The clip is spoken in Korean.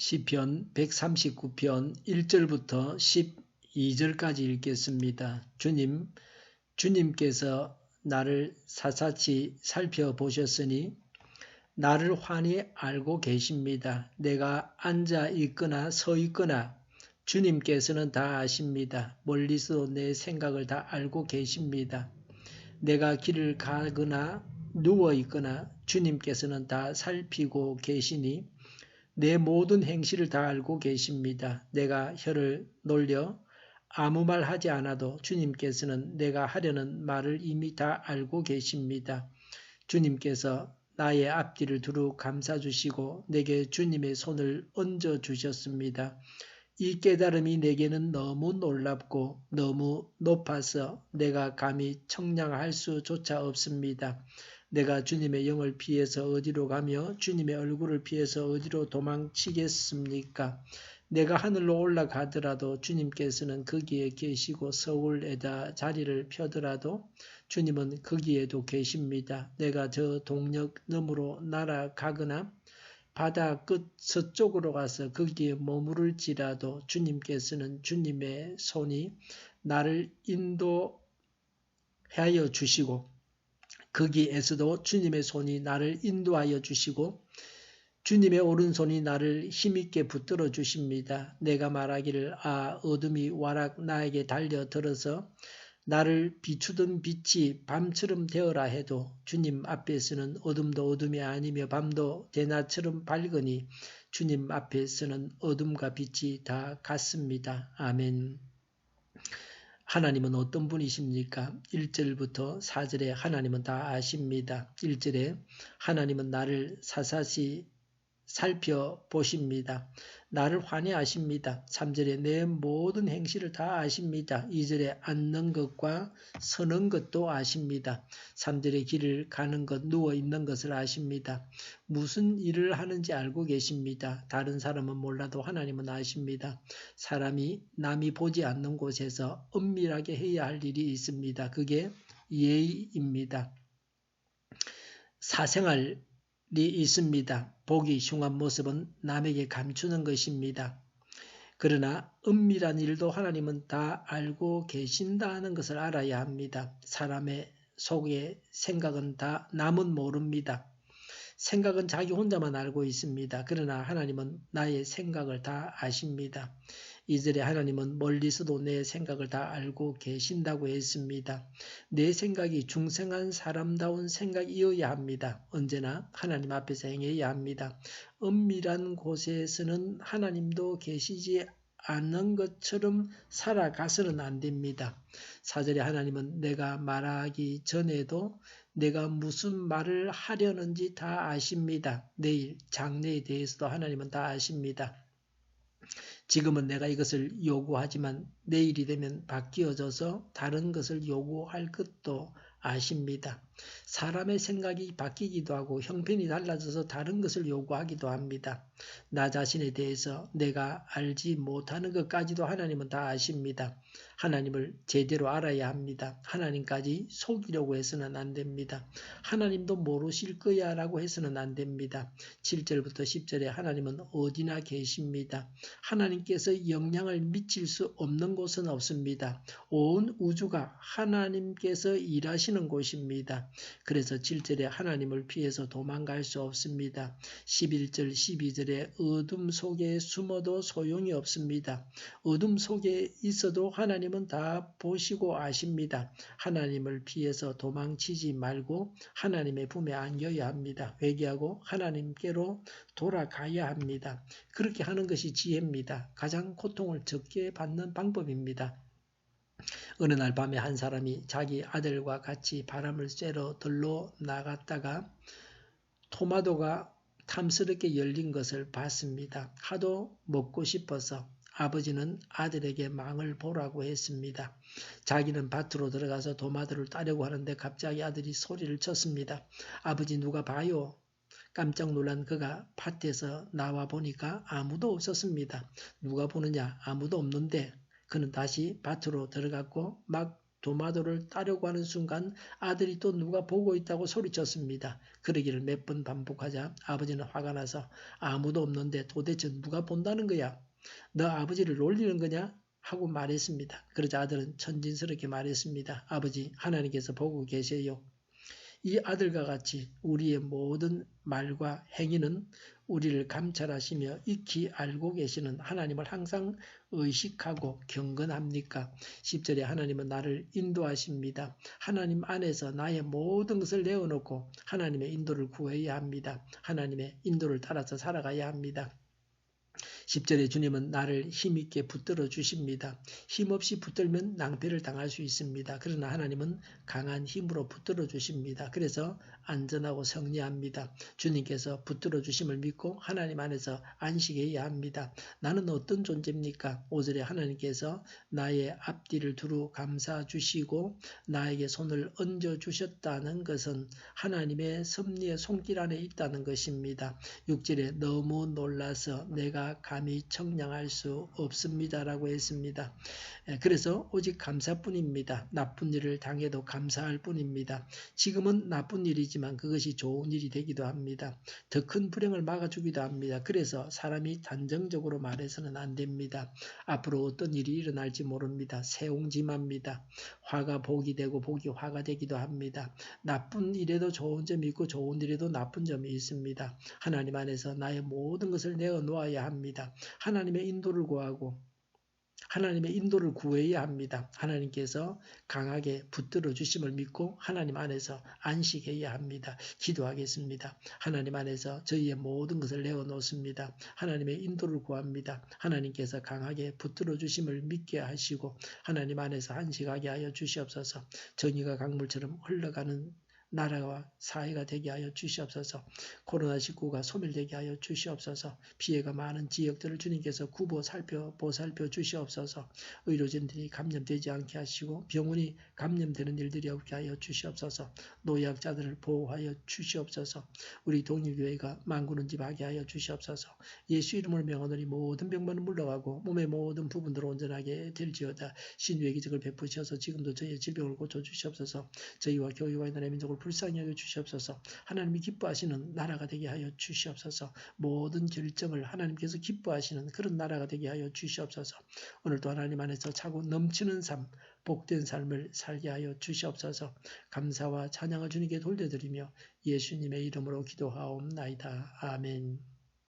시편 139편 1절부터 12절까지 읽겠습니다. 주님께서 나를 사사치 살펴보셨으니 나를 환히 알고 계십니다. 내가 앉아 있거나 서 있거나 주님께서는 다 아십니다. 멀리서 내 생각을 다 알고 계십니다. 내가 길을 가거나 누워 있거나 주님께서는 다 살피고 계시니 내 모든 행실을 다 알고 계십니다. 내가 혀를 놀려 아무 말 하지 않아도 주님께서는 내가 하려는 말을 이미 다 알고 계십니다. 주님께서 나의 앞뒤를 두루 감싸주시고 내게 주님의 손을 얹어주셨습니다. 이 깨달음이 내게는 너무 놀랍고 너무 높아서 내가 감히 청량할 수조차 없습니다. 내가 주님의 영을 피해서 어디로 가며 주님의 얼굴을 피해서 어디로 도망치겠습니까? 내가 하늘로 올라가더라도 주님께서는 거기에 계시고 서울에다 자리를 펴더라도 주님은 거기에도 계십니다. 내가 저 동력 너머로 날아가거나 바다 끝 서쪽으로 가서 거기에 머무를지라도 주님께서는 주님의 손이 나를 인도하여 주시고 거기에서도 주님의 손이 나를 인도하여 주시고 주님의 오른손이 나를 힘있게 붙들어 주십니다. 내가 말하기를 어둠이 와락 나에게 달려들어서 나를 비추던 빛이 밤처럼 되어라 해도 주님 앞에서는 어둠도 어둠이 아니며 밤도 대낮처럼 밝으니 주님 앞에서는 어둠과 빛이 다 같습니다. 아멘. 하나님은 어떤 분이십니까? 1절부터 4절에 하나님은 다 아십니다. 1절에 하나님은 나를 사사시 살펴보십니다. 나를 환히아십니다. 3절에 내 모든 행실을 다 아십니다. 2절에 앉는 것과 서는 것도 아십니다. 3절에 길을 가는 것, 누워 있는 것을 아십니다. 무슨 일을 하는지 알고 계십니다. 다른 사람은 몰라도 하나님은 아십니다. 사람이 남이 보지 않는 곳에서 은밀하게 해야 할 일이 있습니다. 그게 예의입니다. 사생활이 있습니다. 보기 흉한 모습은 남에게 감추는 것입니다. 그러나 은밀한 일도 하나님은 다 알고 계신다는 것을 알아야 합니다. 사람의 속의 생각은 다 남은 모릅니다. 생각은 자기 혼자만 알고 있습니다. 그러나 하나님은 나의 생각을 다 아십니다. 2절에 하나님은 멀리서도 내 생각을 다 알고 계신다고 했습니다. 내 생각이 중생한 사람다운 생각이어야 합니다. 언제나 하나님 앞에서 행해야 합니다. 은밀한 곳에서는 하나님도 계시지 않는 것처럼 살아가서는 안 됩니다. 4절에 하나님은 내가 말하기 전에도 내가 무슨 말을 하려는지 다 아십니다. 내일 장래에 대해서도 하나님은 다 아십니다. 지금은 내가 이것을 요구하지만 내일이 되면 바뀌어져서 다른 것을 요구할 것도 아십니다. 사람의 생각이 바뀌기도 하고 형편이 달라져서 다른 것을 요구하기도 합니다. 나 자신에 대해서 내가 알지 못하는 것까지도 하나님은 다 아십니다. 하나님을 제대로 알아야 합니다. 하나님까지 속이려고 해서는 안 됩니다. 하나님도 모르실 거야 라고 해서는 안 됩니다. 7절부터 10절에 하나님은 어디나 계십니다. 하나님께서 영향을 미칠 수 없는 곳은 없습니다. 온 우주가 하나님께서 일하시는 곳입니다. 그래서 7절에 하나님을 피해서 도망갈 수 없습니다. 11절, 12절에 어둠 속에 숨어도 소용이 없습니다. 어둠 속에 있어도 하나님은 다 보시고 아십니다. 하나님을 피해서 도망치지 말고 하나님의 품에 안겨야 합니다. 회개하고 하나님께로 돌아가야 합니다. 그렇게 하는 것이 지혜입니다. 가장 고통을 적게 받는 방법입니다. 어느 날 밤에 한 사람이 자기 아들과 같이 바람을 쐬러 들러 나갔다가 토마토가 탐스럽게 열린 것을 봤습니다. 하도 먹고 싶어서 아버지는 아들에게 망을 보라고 했습니다. 자기는 밭으로 들어가서 토마토를 따려고 하는데 갑자기 아들이 소리를 쳤습니다. 아버지 누가 봐요. 깜짝 놀란 그가 밭에서 나와 보니까 아무도 없었습니다. 누가 보느냐 아무도 없는데 그는 다시 밭으로 들어갔고 막 도마도를 따려고 하는 순간 아들이 또 누가 보고 있다고 소리쳤습니다. 그러기를 몇 번 반복하자 아버지는 화가 나서 아무도 없는데 도대체 누가 본다는 거야? 너 아버지를 놀리는 거냐? 하고 말했습니다. 그러자 아들은 천진스럽게 말했습니다. 아버지, 하나님께서 보고 계세요. 이 아들과 같이 우리의 모든 말과 행위는 우리를 감찰하시며 익히 알고 계시는 하나님을 항상 의식하고 경건합니까? 10절에 하나님은 나를 인도하십니다. 하나님 안에서 나의 모든 것을 내어놓고 하나님의 인도를 구해야 합니다. 하나님의 인도를 따라서 살아가야 합니다. 10절에 주님은 나를 힘있게 붙들어 주십니다. 힘없이 붙들면 낭패를 당할 수 있습니다. 그러나 하나님은 강한 힘으로 붙들어 주십니다. 그래서 안전하고 승리합니다. 주님께서 붙들어 주심을 믿고 하나님 안에서 안식해야 합니다. 나는 어떤 존재입니까? 5절에 하나님께서 나의 앞뒤를 두루 감싸 주시고 나에게 손을 얹어 주셨다는 것은 하나님의 섭리의 손길 안에 있다는 것입니다. 6절에 너무 놀라서 내가 감히 청량할 수 없습니다라고 했습니다. 그래서 오직 감사뿐입니다. 나쁜 일을 당해도 감사할 뿐입니다. 지금은 나쁜 일이지만 그것이 좋은 일이 되기도 합니다. 더 큰 불행을 막아주기도 합니다. 그래서 사람이 단정적으로 말해서는 안 됩니다. 앞으로 어떤 일이 일어날지 모릅니다. 새옹지마입니다. 화가 복이 되고 복이 화가 되기도 합니다. 나쁜 일에도 좋은 점이 있고 좋은 일에도 나쁜 점이 있습니다. 하나님 안에서 나의 모든 것을 내어놓아야 합니다. 하나님의 인도를 구하고 하나님의 인도를 구해야 합니다. 하나님께서 강하게 붙들어 주심을 믿고 하나님 안에서 안식해야 합니다. 기도하겠습니다. 하나님 안에서 저희의 모든 것을 내어놓습니다. 하나님의 인도를 구합니다. 하나님께서 강하게 붙들어 주심을 믿게 하시고 하나님 안에서 안식하게 하여 주시옵소서. 정의가 강물처럼 흘러가는 나라와 사회가 되게 하여 주시옵소서. 코로나19가 소멸되게 하여 주시옵소서. 피해가 많은 지역들을 주님께서 보살펴 주시옵소서. 의료진들이 감염되지 않게 하시고 병원이 감염되는 일들이 없게 하여 주시옵소서. 노약자들을 보호하여 주시옵소서. 우리 독립교회가 만군은집하게 하여 주시옵소서. 예수 이름을 명하노니 모든 병만은 물러가고 몸의 모든 부분들을 온전하게 될지어다. 신유의 기적을 베푸셔서 지금도 저희의 질병을 고쳐주시옵소서. 저희와 교회와 이 나라의 민족을 불쌍히 여겨 주시옵소서. 하나님이 기뻐하시는 나라가 되게 하여 주시옵소서. 모든 결정을 하나님께서 기뻐하시는 그런 나라가 되게 하여 주시옵소서. 오늘도 하나님 안에서 차고 넘치는 삶, 복된 삶을 살게 하여 주시옵소서. 감사와 찬양을 주님께 돌려드리며 예수님의 이름으로 기도하옵나이다. 아멘.